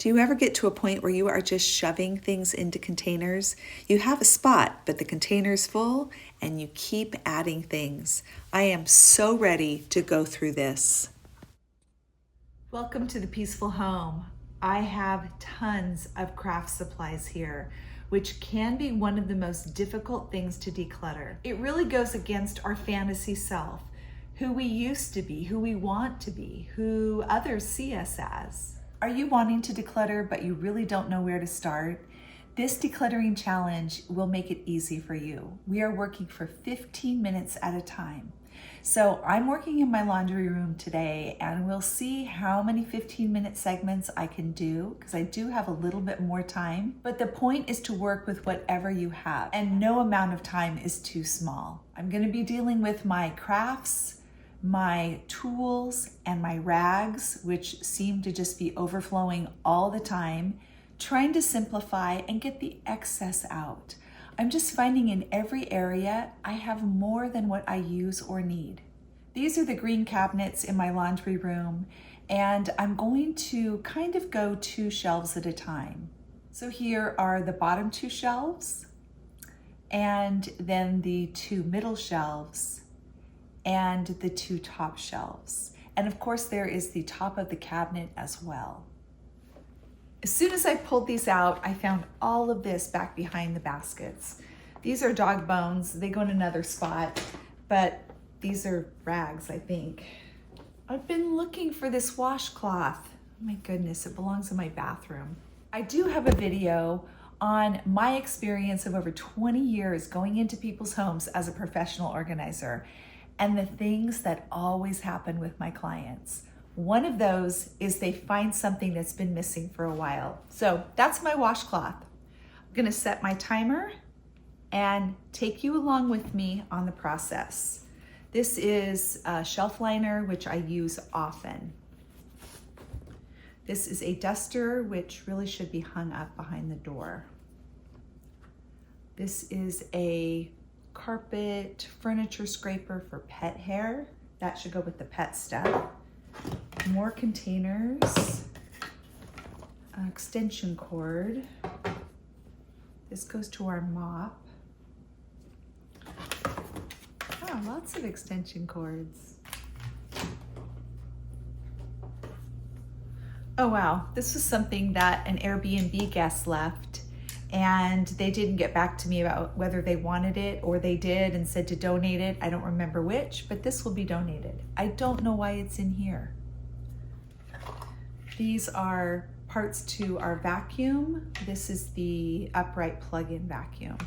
Do you ever get to a point where you are just shoving things into containers? You have a spot, but the container's full and you keep adding things. I am so ready to go through this. Welcome to the Peaceful Home. I have tons of craft supplies here, which can be one of the most difficult things to declutter. It really goes against our fantasy self, who we used to be, who we want to be, who others see us as. Are you wanting to declutter, but you really don't know where to start? This decluttering challenge will make it easy for you. We are working for 15 minutes at a time. So I'm working in my laundry room today, and we'll see how many 15-minute segments I can do, because I do have a little bit more time. But the point is to work with whatever you have, and no amount of time is too small. I'm going to be dealing with my crafts, my tools, and my rags, which seem to just be overflowing all the time, trying to simplify and get the excess out. I'm just finding in every area I have more than what I use or need. These are the green cabinets in my laundry room, and I'm going to kind of go 2 shelves at a time. So here are the bottom 2 shelves, and then the 2 middle shelves, and the 2 top shelves. And of course there is the top of the cabinet as well. As soon as I pulled these out, I found all of this back behind the baskets. These are dog bones. They go in another spot, but these are rags, I think. I've been looking for this washcloth. Oh my goodness, it belongs in my bathroom. I do have a video on my experience of over 20 years going into people's homes as a professional organizer, and the things that always happen with my clients. One of those is they find something that's been missing for a while. So that's my washcloth. I'm gonna set my timer and take you along with me on the process. This is a shelf liner, which I use often. This is a duster, which really should be hung up behind the door. This is a carpet furniture scraper for pet hair. That should go with the pet stuff. More containers, extension cord. This goes to our mop. Oh, lots of extension cords. Oh wow, this was something that an Airbnb guest left, and they didn't get back to me about whether they wanted it, or they did and said to donate it. I don't remember which, but this will be donated. I don't know why it's in here. These are parts to our vacuum. This is the upright plug-in vacuum.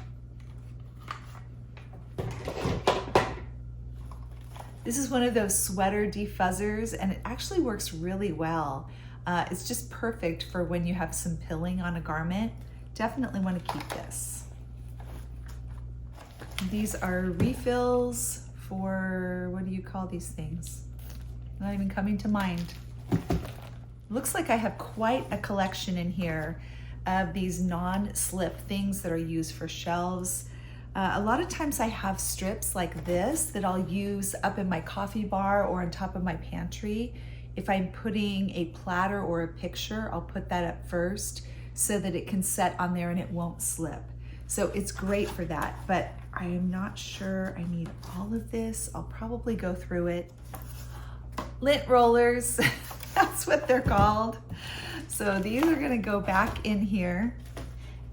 This is one of those sweater defuzzers, and it actually works really well. It's just perfect for when you have some pilling on a garment. Definitely want to keep this. These are refills for, what do you call these things? Not even coming to mind. Looks like I have quite a collection in here of these non-slip things that are used for shelves. A lot of times I have strips like this that I'll use up in my coffee bar or on top of my pantry. If I'm putting a platter or a picture, I'll put that up first so that it can set on there and it won't slip. So it's great for that, but I am not sure I need all of this. I'll probably go through it. Lint rollers, that's what they're called. So these are gonna go back in here,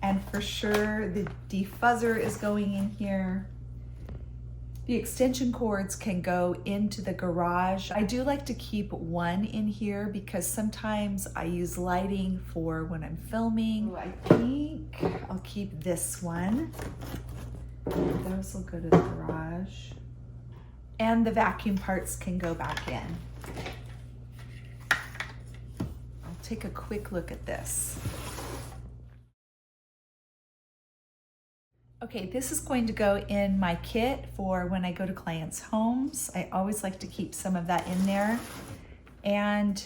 and for sure the defuzzer is going in here. The extension cords can go into the garage. I do like to keep one in here because sometimes I use lighting for when I'm filming. I think I'll keep this one. Those will go to the garage. And the vacuum parts can go back in. I'll take a quick look at this. Okay, this is going to go in my kit for when I go to clients' homes. I always like to keep some of that in there. And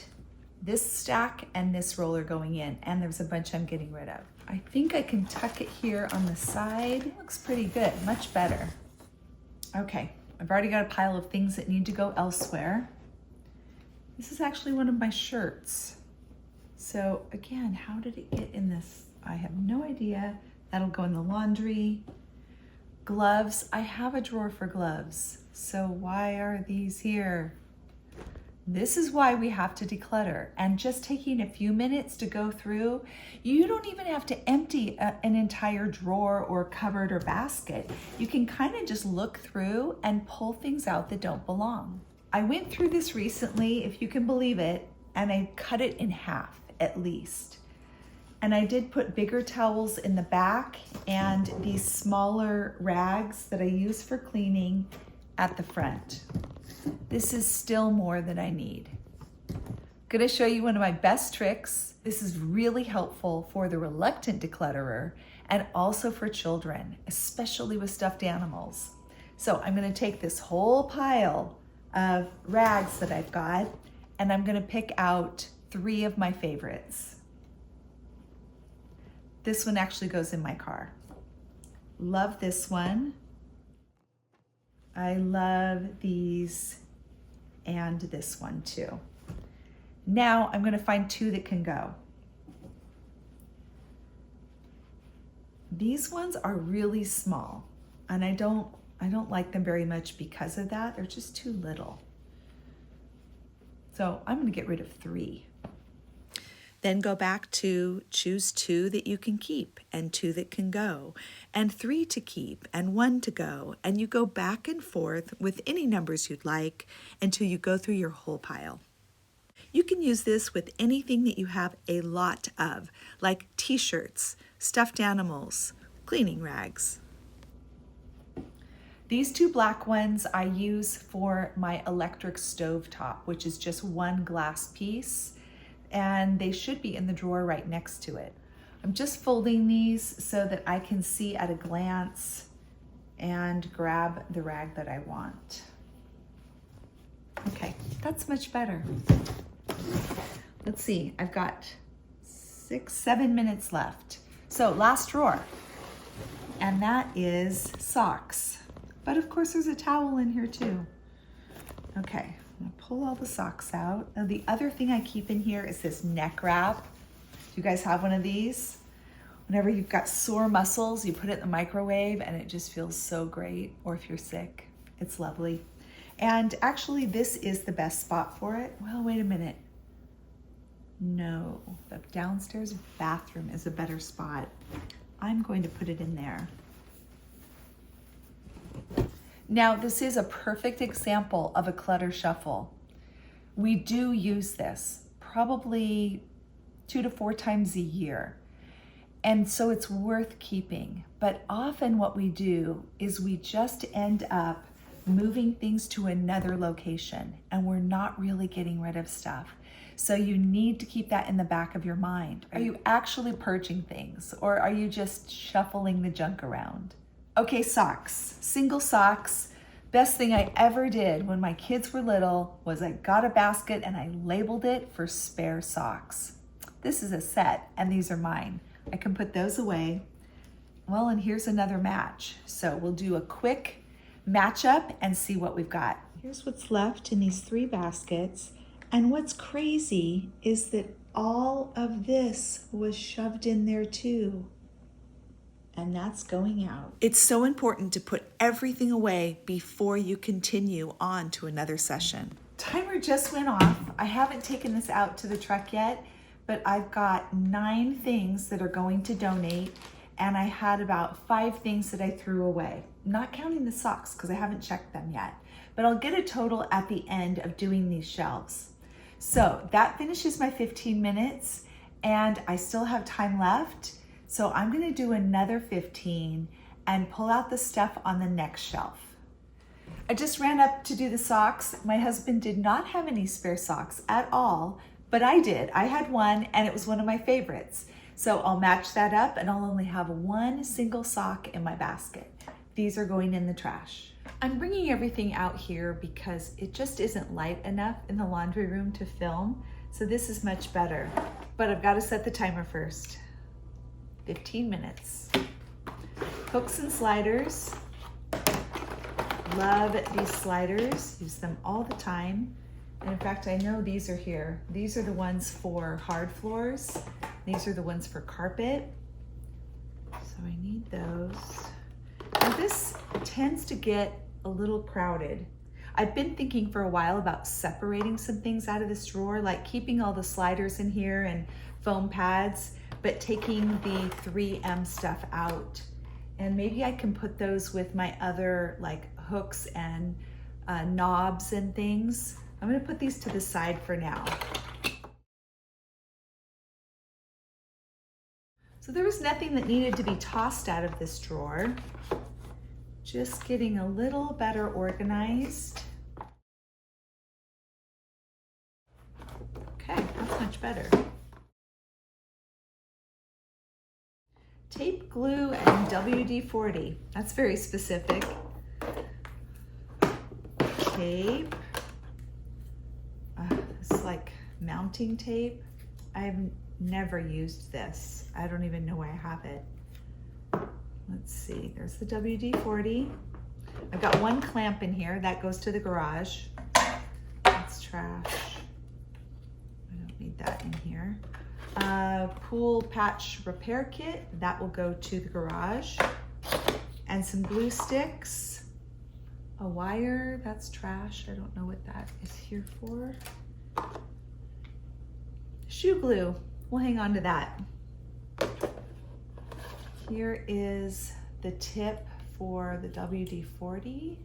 this stack and this roller going in, and there's a bunch I'm getting rid of. I think I can tuck it here on the side. It looks pretty good, much better. Okay, I've already got a pile of things that need to go elsewhere. This is actually one of my shirts. So again, how did it get in this? I have no idea. That'll go in the laundry. Gloves, I have a drawer for gloves. So why are these here? This is why we have to declutter. And just taking a few minutes to go through, you don't even have to empty an entire drawer or cupboard or basket. You can kind of just look through and pull things out that don't belong. I went through this recently, if you can believe it, and I cut it in half at least. And I did put bigger towels in the back and these smaller rags that I use for cleaning at the front. This is still more than I need. I'm gonna show you one of my best tricks. This is really helpful for the reluctant declutterer and also for children, especially with stuffed animals. So I'm gonna take this whole pile of rags that I've got and I'm gonna pick out 3 of my favorites. This one actually goes in my car. Love this one. I love these and this one too. Now I'm gonna find 2 that can go. These ones are really small and I don't like them very much because of that. They're just too little. So I'm gonna get rid of 3. Then go back to choose 2 that you can keep and 2 that can go and 3 to keep and 1 to go. And you go back and forth with any numbers you'd like until you go through your whole pile. You can use this with anything that you have a lot of, like t-shirts, stuffed animals, cleaning rags. These 2 black ones I use for my electric stove top, which is just 1 glass piece. And they should be in the drawer right next to it. I'm just folding these so that I can see at a glance and grab the rag that I want. Okay, that's much better. Let's see, I've got 6-7 minutes left. So last drawer, and that is socks. But of course there's a towel in here too. Okay. I'm gonna pull all the socks out. Now the other thing I keep in here is this neck wrap. Do you guys have one of these? Whenever you've got sore muscles, you put it in the microwave and it just feels so great. Or if you're sick, it's lovely. And actually this is the best spot for it. Well, wait a minute. No, the downstairs bathroom is a better spot. I'm going to put it in there. Now, this is a perfect example of a clutter shuffle. We do use this probably 2 to 4 times a year. And so it's worth keeping. But often what we do is we just end up moving things to another location and we're not really getting rid of stuff. So you need to keep that in the back of your mind. Are you actually purging things or are you just shuffling the junk around? Okay, socks, single socks. Best thing I ever did when my kids were little was I got a basket and I labeled it for spare socks. This is a set and these are mine. I can put those away. Well, and here's another match. So we'll do a quick matchup and see what we've got. Here's what's left in these 3 baskets. And what's crazy is that all of this was shoved in there too. And that's going out. It's so important to put everything away before you continue on to another session. Timer just went off. I haven't taken this out to the truck yet, but I've got 9 things that are going to donate, and I had about 5 things that I threw away. Not counting the socks because I haven't checked them yet, but I'll get a total at the end of doing these shelves. So that finishes my 15 minutes, and I still have time left. So I'm gonna do another 15 and pull out the stuff on the next shelf. I just ran up to do the socks. My husband did not have any spare socks at all, but I did. I had one and it was one of my favorites. So I'll match that up and I'll only have 1 single sock in my basket. These are going in the trash. I'm bringing everything out here because it just isn't light enough in the laundry room to film. So this is much better, but I've got to set the timer first. 15 minutes. Hooks and sliders. Love these sliders. Use them all the time. And in fact, I know these are here. These are the ones for hard floors. These are the ones for carpet. So I need those. Now this tends to get a little crowded. I've been thinking for a while about separating some things out of this drawer, like keeping all the sliders in here and foam pads, but taking the 3M stuff out. And maybe I can put those with my other like hooks and knobs and things. I'm gonna put these to the side for now. So there was nothing that needed to be tossed out of this drawer. Just getting a little better organized. Okay, that's much better. Tape, glue, and WD-40. That's very specific. Tape. This is like mounting tape. I've never used this. I don't even know why I have it. Let's see, there's the WD-40. I've got one clamp in here. That goes to the garage. That's trash. I don't need that in here. Pool patch repair kit. That will go to the garage. And some glue sticks. A wire. That's trash. I don't know what that is here for. Shoe glue. We'll hang on to that. Here is the tip for the WD-40.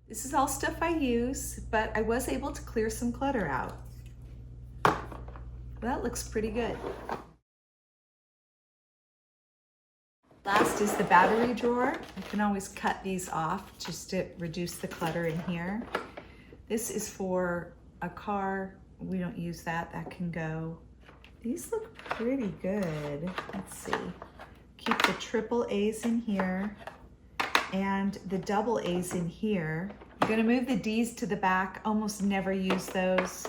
This is all stuff I use, but I was able to clear some clutter out. That looks pretty good. Last is the battery drawer. I can always cut these off just to reduce the clutter in here. This is for a car. We don't use that. That can go. These look pretty good. Let's see. Keep the triple A's in here and the double A's in here. I'm gonna move the D's to the back. Almost never use those.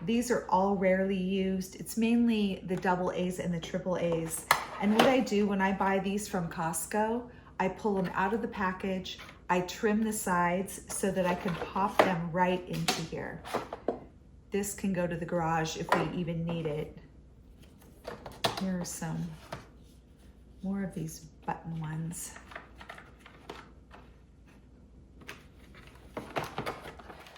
These are all rarely used. It's mainly the double A's and the triple A's. And what I do when I buy these from Costco, I pull them out of the package, I trim the sides so that I can pop them right into here. This can go to the garage if we even need it. Here are some more of these button ones.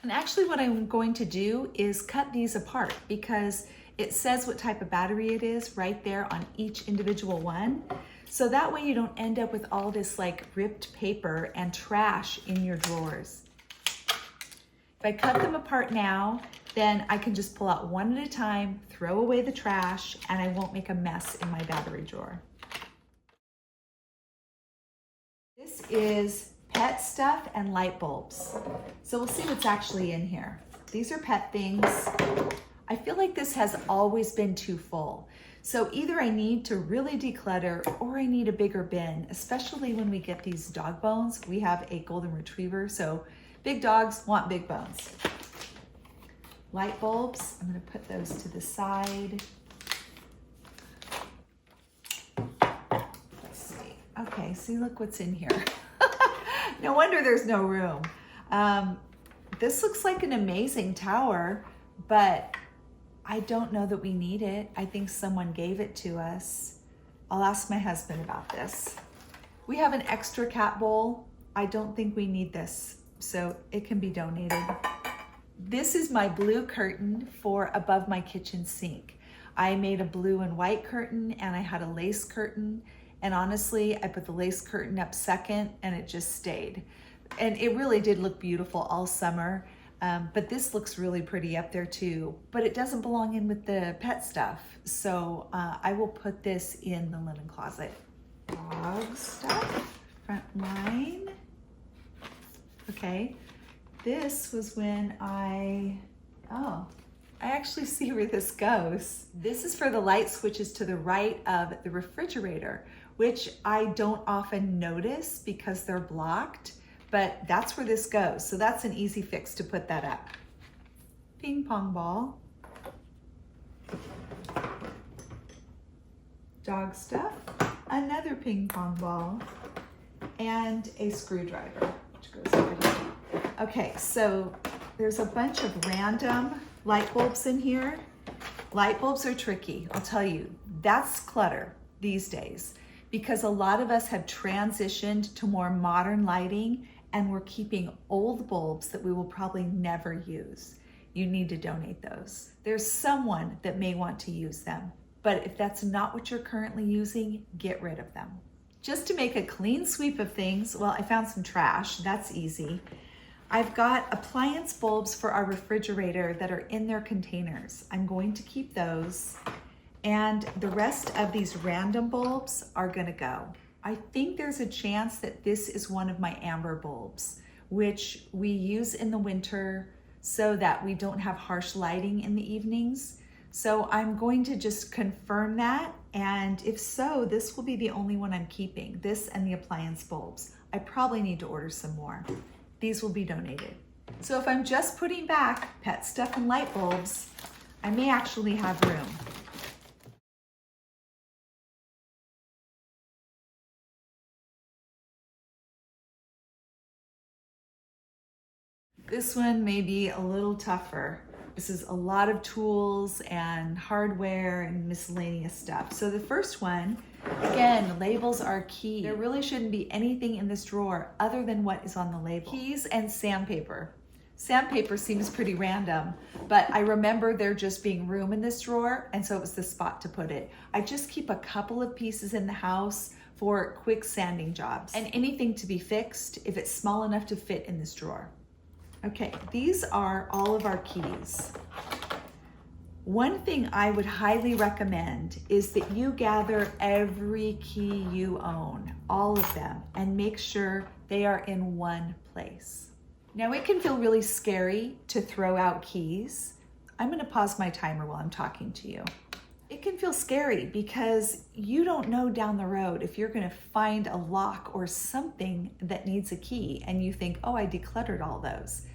And actually what I'm going to do is cut these apart because it says what type of battery it is right there on each individual one. So that way you don't end up with all this like ripped paper and trash in your drawers. If I cut them apart now, then I can just pull out one at a time, throw away the trash, and I won't make a mess in my battery drawer. This is pet stuff and light bulbs. So we'll see what's actually in here. These are pet things. I feel like this has always been too full. So either I need to really declutter or I need a bigger bin, especially when we get these dog bones. We have a golden retriever, so big dogs want big bones. Light bulbs, I'm gonna put those to the side. Let's see. Okay, see, look what's in here. No wonder there's no room. This looks like an amazing tower, but I don't know that we need it. I think someone gave it to us. I'll ask my husband about this. We have an extra cat bowl. I don't think we need this, so it can be donated. This is my blue curtain for above my kitchen sink. I made a blue and white curtain and I had a lace curtain. And honestly, I put the lace curtain up second and it just stayed. And it really did look beautiful all summer. But this looks really pretty up there too, but it doesn't belong in with the pet stuff. So I will put this in the linen closet. Dog stuff, front line. Okay, this was when I actually see where this goes. This is for the light switches to the right of the refrigerator, which I don't often notice because they're blocked. But that's where this goes. So that's an easy fix to put that up. Ping pong ball. Dog stuff. Another ping pong ball. And a screwdriver, which goes over here. Okay, so there's a bunch of random light bulbs in here. Light bulbs are tricky, I'll tell you. That's clutter these days because a lot of us have transitioned to more modern lighting and we're keeping old bulbs that we will probably never use. You need to donate those. There's someone that may want to use them, but if that's not what you're currently using, get rid of them. Just to make a clean sweep of things, well, I found some trash, that's easy. I've got appliance bulbs for our refrigerator that are in their containers. I'm going to keep those, and the rest of these random bulbs are gonna go. I think there's a chance that this is one of my amber bulbs, which we use in the winter so that we don't have harsh lighting in the evenings. So I'm going to just confirm that, and if so, this will be the only one I'm keeping, this and the appliance bulbs. I probably need to order some more. These will be donated. So if I'm just putting back pet stuff and light bulbs, I may actually have room. This one may be a little tougher. This is a lot of tools and hardware and miscellaneous stuff. So the first one, again, labels are key. There really shouldn't be anything in this drawer other than what is on the label. Keys and sandpaper. Sandpaper seems pretty random, but I remember there just being room in this drawer, and so it was the spot to put it. I just keep a couple of pieces in the house for quick sanding jobs and anything to be fixed if it's small enough to fit in this drawer. Okay, these are all of our keys. One thing I would highly recommend is that you gather every key you own, all of them, and make sure they are in one place. Now it can feel really scary to throw out keys. I'm gonna pause my timer while I'm talking to you. It can feel scary because you don't know down the road if you're gonna find a lock or something that needs a key and you think, oh, I decluttered all those.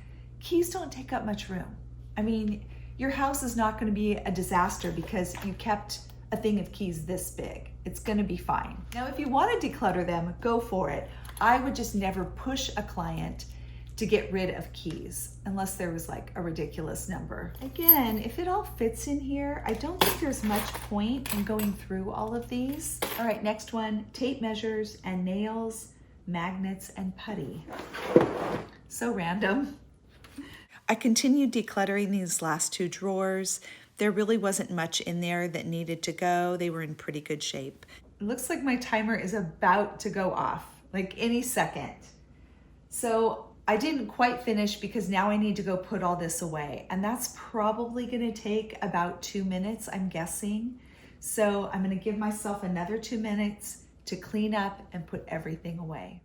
Keys don't take up much room. I mean, your house is not gonna be a disaster because you kept a thing of keys this big. It's gonna be fine. Now, if you wanna declutter them, go for it. I would just never push a client to get rid of keys unless there was like a ridiculous number. Again, if it all fits in here, I don't think there's much point in going through all of these. All right, next one, tape measures and nails, magnets and putty. So random. I continued decluttering these last two drawers. There really wasn't much in there that needed to go. They were in pretty good shape. It looks like my timer is about to go off, like any second. So I didn't quite finish because now I need to go put all this away. And that's probably gonna take about 2 minutes, I'm guessing. So I'm gonna give myself another 2 minutes to clean up and put everything away.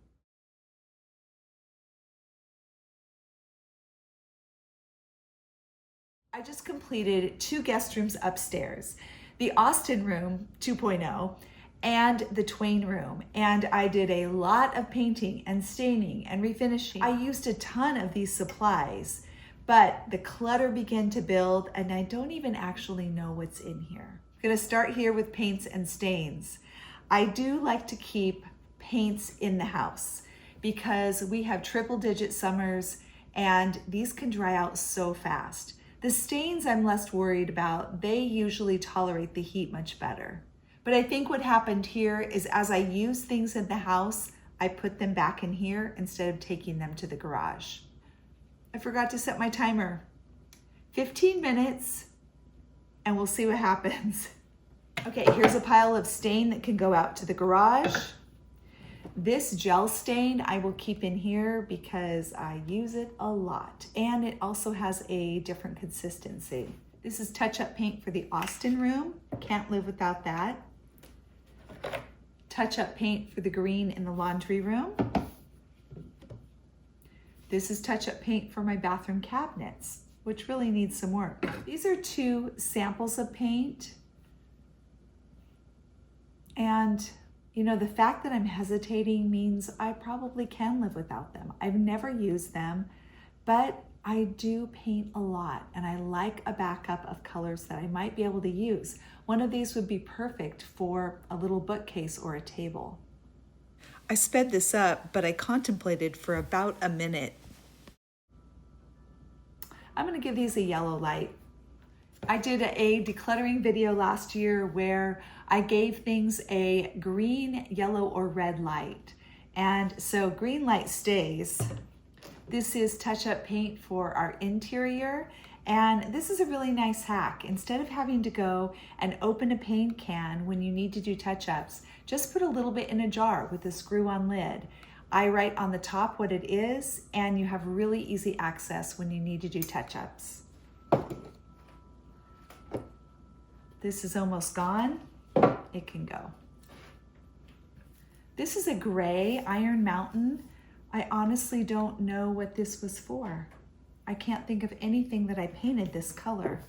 I just completed 2 guest rooms upstairs, the Austin room 2.0 and the Twain room. And I did a lot of painting and staining and refinishing. I used a ton of these supplies, but the clutter began to build and I don't even actually know what's in here. I'm gonna start here with paints and stains. I do like to keep paints in the house because we have triple-digit summers and these can dry out so fast. The stains I'm less worried about. They usually tolerate the heat much better. But I think what happened here is as I use things in the house, I put them back in here instead of taking them to the garage. I forgot to set my timer. 15 minutes and we'll see what happens. Okay, here's a pile of stain that can go out to the garage. This gel stain I will keep in here because I use it a lot and it also has a different consistency. This is touch-up paint for the Austin room. Can't live without that. Touch-up paint for the green in the laundry room. This is touch-up paint for my bathroom cabinets, which really needs some work. These are 2 samples of paint. And you know, the fact that I'm hesitating means I probably can live without them. I've never used them, but I do paint a lot and I like a backup of colors that I might be able to use. One of these would be perfect for a little bookcase or a table. I sped this up, but I contemplated for about a minute. I'm gonna give these a yellow light. I did a decluttering video last year where I gave things a green, yellow, or red light. And so green light stays. This is touch-up paint for our interior. And this is a really nice hack. Instead of having to go and open a paint can when you need to do touch-ups, just put a little bit in a jar with a screw-on lid. I write on the top what it is, and you have really easy access when you need to do touch-ups. This is almost gone. It can go. This is a gray Iron Mountain. I honestly don't know what this was for. I can't think of anything that I painted this color.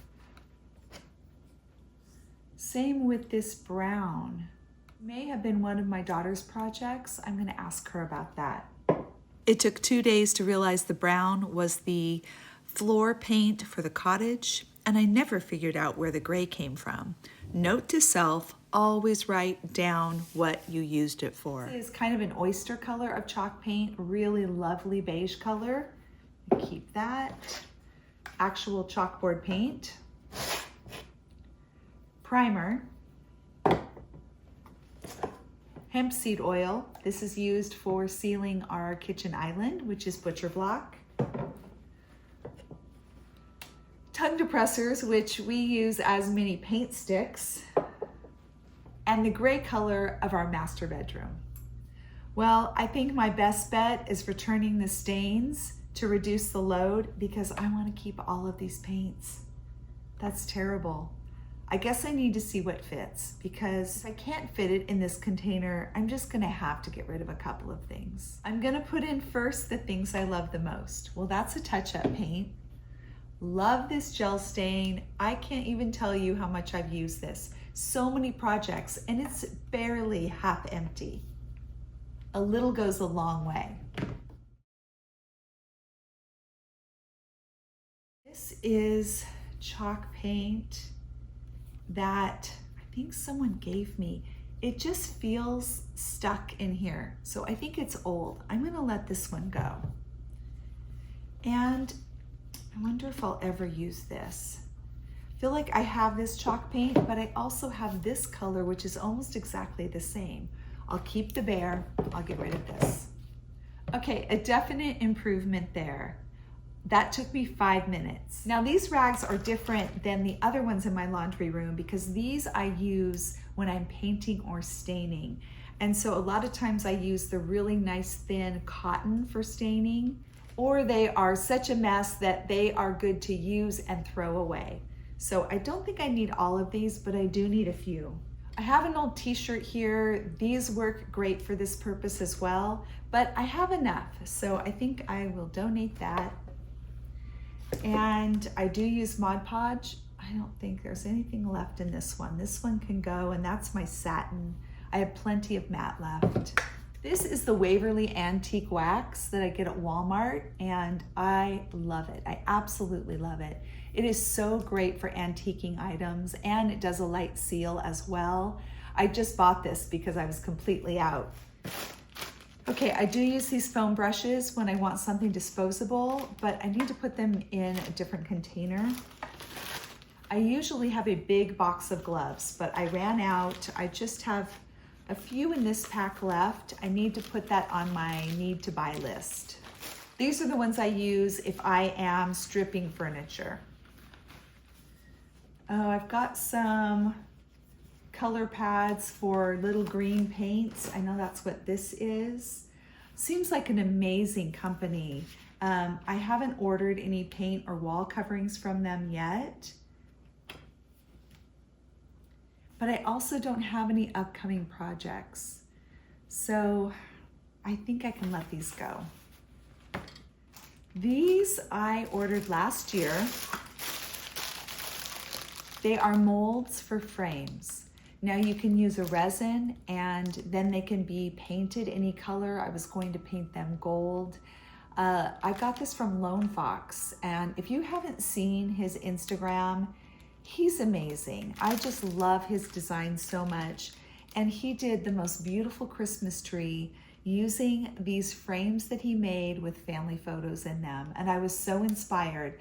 Same with this brown. May have been one of my daughter's projects. I'm going to ask her about that. It took 2 days to realize the brown was the floor paint for the cottage, and I never figured out where the gray came from. Note to self, always write down what you used it for. This is kind of an oyster color of chalk paint, really lovely beige color. Keep that. Actual chalkboard paint. Primer. Hemp seed oil. This is used for sealing our kitchen island, which is butcher block. Tongue depressors, which we use as mini paint sticks, and the gray color of our master bedroom. Well, I think my best bet is returning the stains to reduce the load because I want to keep all of these paints. That's terrible. I guess I need to see what fits, because if I can't fit it in this container, I'm just gonna have to get rid of a couple of things. I'm gonna put in first the things I love the most. Well, that's a touch-up paint. Love this gel stain. I can't even tell you how much I've used this. So many projects, and it's barely half empty. A little goes a long way. This is chalk paint that I think someone gave me. It just feels stuck in here. So I think it's old. I'm gonna let this one go. And I wonder if I'll ever use this. I feel like I have this chalk paint, but I also have this color, which is almost exactly the same. I'll keep the bear, I'll get rid of this. Okay, a definite improvement there. That took me 5 minutes. Now these rags are different than the other ones in my laundry room because these I use when I'm painting or staining. And so a lot of times I use the really nice thin cotton for staining, or they are such a mess that they are good to use and throw away. So I don't think I need all of these, but I do need a few. I have an old t-shirt here. These work great for this purpose as well, but I have enough. So I think I will donate that. And I do use Mod Podge. I don't think there's anything left in this one. This one can go, and that's my satin. I have plenty of matte left. This is the Waverly Antique Wax that I get at Walmart, and I love it. I absolutely love it. It is so great for antiquing items, and it does a light seal as well. I just bought this because I was completely out. Okay, I do use these foam brushes when I want something disposable, but I need to put them in a different container. I usually have a big box of gloves, but I ran out. I just have a few in this pack left. I need to put that on my need to buy list. These are the ones I use if I am stripping furniture. Oh, I've got some color pads for little green paints. I know that's what this is. Seems like an amazing company. I haven't ordered any paint or wall coverings from them yet. But I also don't have any upcoming projects. So I think I can let these go. These I ordered last year. They are molds for frames. Now you can use a resin and then they can be painted any color. I was going to paint them gold. I got this from Lone Fox, and if you haven't seen his Instagram, he's amazing. I just love his design so much. And he did the most beautiful Christmas tree using these frames that he made with family photos in them. And I was so inspired.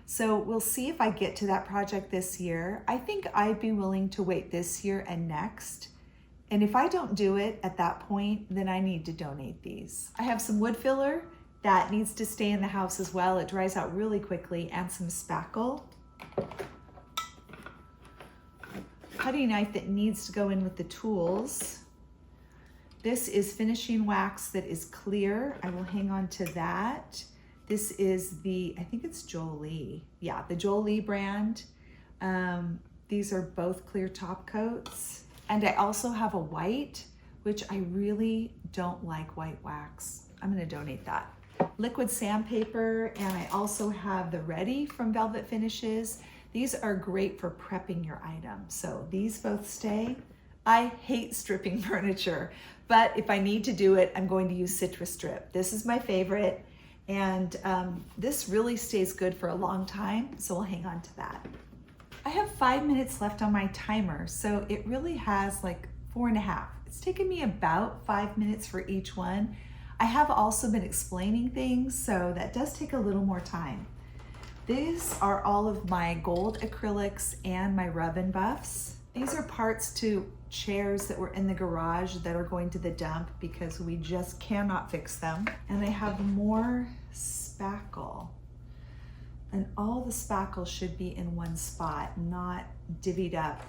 So we'll see if I get to that project this year. I think I'd be willing to wait this year and next. And if I don't do it at that point, then I need to donate these. I have some wood filler that needs to stay in the house as well. It dries out really quickly, and some spackle. Cutting knife that needs to go in with the tools. This is finishing wax that is clear. I will hang on to that. This is the, I think it's Jolie. Yeah, the Jolie brand. These are both clear top coats. And I also have a white, which I really don't like white wax. I'm gonna donate that. Liquid sandpaper, and I also have the Ready from Velvet Finishes. These are great for prepping your items. So these both stay. I hate stripping furniture, but if I need to do it, I'm going to use Citrus Strip. This is my favorite. And this really stays good for a long time, so we'll hang on to that. I have 5 minutes left on my timer, so it really has like 4.5. It's taken me about 5 minutes for each one. I have also been explaining things, so that does take a little more time. These are all of my gold acrylics and my rub and buffs. These are parts to chairs that were in the garage that are going to the dump because we just cannot fix them. And I have more spackle. And all the spackle should be in one spot, not divvied up.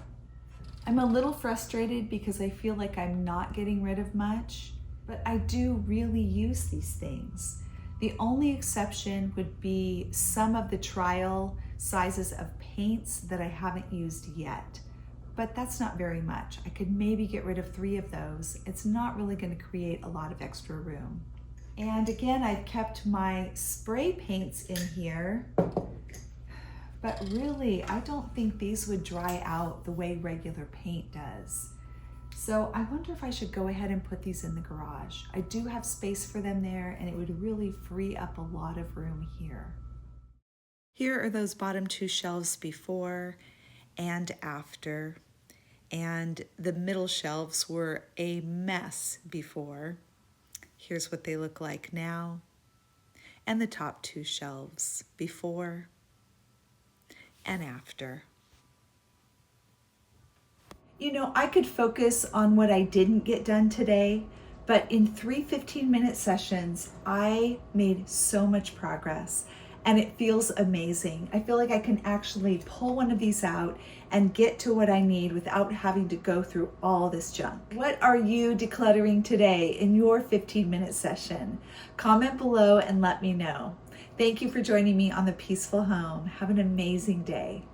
I'm a little frustrated because I feel like I'm not getting rid of much, but I do really use these things. The only exception would be some of the trial sizes of paints that I haven't used yet. But that's not very much. I could maybe get rid of 3 of those. It's not really going to create a lot of extra room. And again, I've kept my spray paints in here, but really, I don't think these would dry out the way regular paint does. So I wonder if I should go ahead and put these in the garage. I do have space for them there, and it would really free up a lot of room here. Here are those bottom 2 shelves before and after, and the middle shelves were a mess before. Here's what they look like now, and the top 2 shelves before and after. You know, I could focus on what I didn't get done today, but in 3 15-minute sessions, I made so much progress. And it feels amazing. I feel like I can actually pull one of these out and get to what I need without having to go through all this junk. What are you decluttering today in your 15-minute session? Comment below and let me know. Thank you for joining me on The Peaceful Home. Have an amazing day.